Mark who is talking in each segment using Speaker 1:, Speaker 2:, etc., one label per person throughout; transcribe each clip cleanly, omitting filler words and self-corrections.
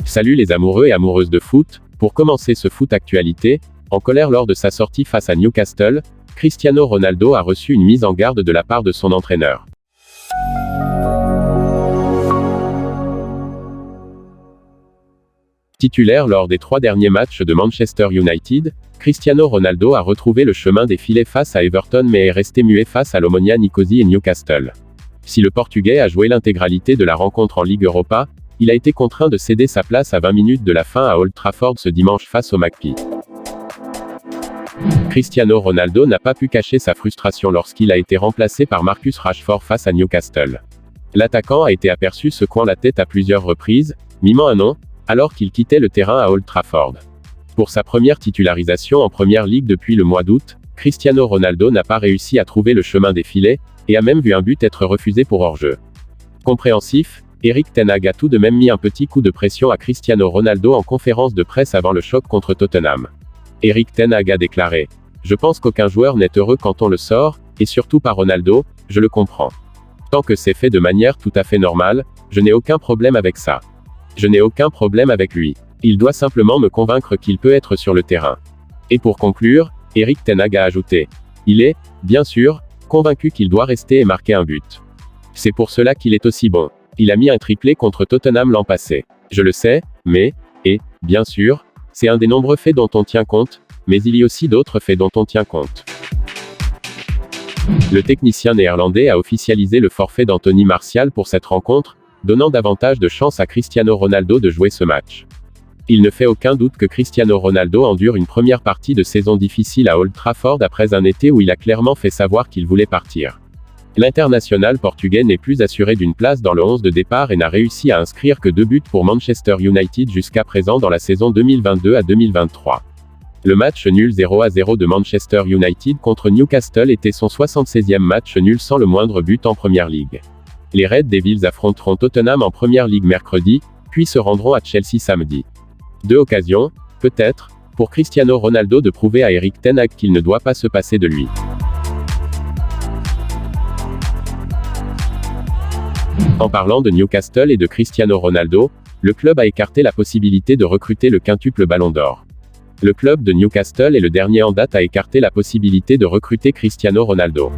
Speaker 1: Salut les amoureux et amoureuses de foot. Pour commencer ce foot actualité, en colère lors de sa sortie face à Newcastle, Cristiano Ronaldo a reçu une mise en garde de la part de son entraîneur. Titulaire lors des 3 derniers matchs de Manchester United, Cristiano Ronaldo a retrouvé le chemin des filets face à Everton mais est resté muet face à l'Omonia Nicosie et Newcastle. Si le Portugais a joué l'intégralité de la rencontre en Ligue Europa, il a été contraint de céder sa place à 20 minutes de la fin à Old Trafford ce dimanche face aux Magpies. Cristiano Ronaldo n'a pas pu cacher sa frustration lorsqu'il a été remplacé par Marcus Rashford face à Newcastle. L'attaquant a été aperçu secouant la tête à plusieurs reprises, mimant un non, alors qu'il quittait le terrain à Old Trafford. Pour sa première titularisation en Première Ligue depuis le mois d'août, Cristiano Ronaldo n'a pas réussi à trouver le chemin des filets, et a même vu un but être refusé pour hors-jeu. Compréhensif, Erik ten Hag a tout de même mis un petit coup de pression à Cristiano Ronaldo en conférence de presse avant le choc contre Tottenham. Erik ten Hag a déclaré : « Je pense qu'aucun joueur n'est heureux quand on le sort, et surtout pas Ronaldo, je le comprends. Tant que c'est fait de manière tout à fait normale, je n'ai aucun problème avec ça. Je n'ai aucun problème avec lui. Il doit simplement me convaincre qu'il peut être sur le terrain. » Et pour conclure, Erik ten Hag a ajouté : « Il est, bien sûr, convaincu qu'il doit rester et marquer un but. C'est pour cela qu'il est aussi bon. Il a mis un triplé contre Tottenham l'an passé. Je le sais, mais, et, bien sûr, c'est un des nombreux faits dont on tient compte, mais il y a aussi d'autres faits dont on tient compte. » Le technicien néerlandais a officialisé le forfait d'Anthony Martial pour cette rencontre, donnant davantage de chance à Cristiano Ronaldo de jouer ce match. Il ne fait aucun doute que Cristiano Ronaldo endure une première partie de saison difficile à Old Trafford après un été où il a clairement fait savoir qu'il voulait partir. L'international portugais n'est plus assuré d'une place dans le 11 de départ et n'a réussi à inscrire que 2 buts pour Manchester United jusqu'à présent dans la saison 2022 à 2023. Le match nul 0-0 de Manchester United contre Newcastle était son 76e match nul sans le moindre but en Première Ligue. Les Red Devils affronteront Tottenham en Première Ligue mercredi, puis se rendront à Chelsea samedi. 2 occasions, peut-être, pour Cristiano Ronaldo de prouver à Erik ten Hag qu'il ne doit pas se passer de lui. En parlant de Newcastle et de Cristiano Ronaldo, le club a écarté la possibilité de recruter le quintuple Ballon d'Or. Le club de Newcastle est le dernier en date à écarter la possibilité de recruter Cristiano Ronaldo.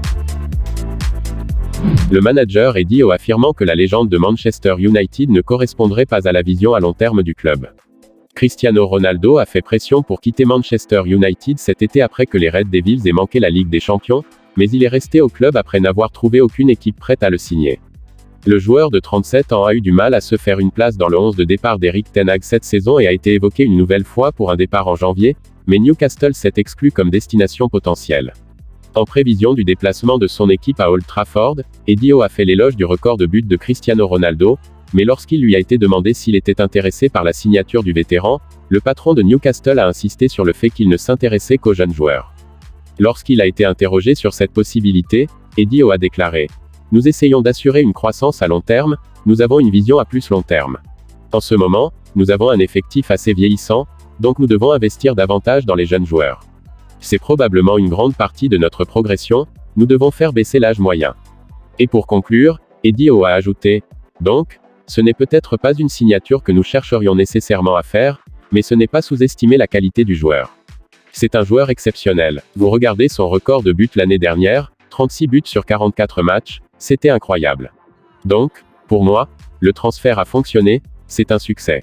Speaker 1: Le manager Eddie Howe affirmant que la légende de Manchester United ne correspondrait pas à la vision à long terme du club. Cristiano Ronaldo a fait pression pour quitter Manchester United cet été après que les Red Devils aient manqué la Ligue des Champions, mais il est resté au club après n'avoir trouvé aucune équipe prête à le signer. Le joueur de 37 ans a eu du mal à se faire une place dans le 11 de départ d'Erik ten Hag cette saison et a été évoqué une nouvelle fois pour un départ en janvier, mais Newcastle s'est exclu comme destination potentielle. En prévision du déplacement de son équipe à Old Trafford, Eddie Howe a fait l'éloge du record de buts de Cristiano Ronaldo, mais lorsqu'il lui a été demandé s'il était intéressé par la signature du vétéran, le patron de Newcastle a insisté sur le fait qu'il ne s'intéressait qu'aux jeunes joueurs. Lorsqu'il a été interrogé sur cette possibilité, Eddie Howe a déclaré : « Nous essayons d'assurer une croissance à long terme, nous avons une vision à plus long terme. En ce moment, nous avons un effectif assez vieillissant, donc nous devons investir davantage dans les jeunes joueurs. C'est probablement une grande partie de notre progression, nous devons faire baisser l'âge moyen. » Et pour conclure, Eddie Howe a ajouté : « Donc, ce n'est peut-être pas une signature que nous chercherions nécessairement à faire, mais ce n'est pas sous-estimer la qualité du joueur. C'est un joueur exceptionnel. Vous regardez son record de buts l'année dernière, 36 buts sur 44 matchs, c'était incroyable. Donc, pour moi, le transfert a fonctionné, c'est un succès. »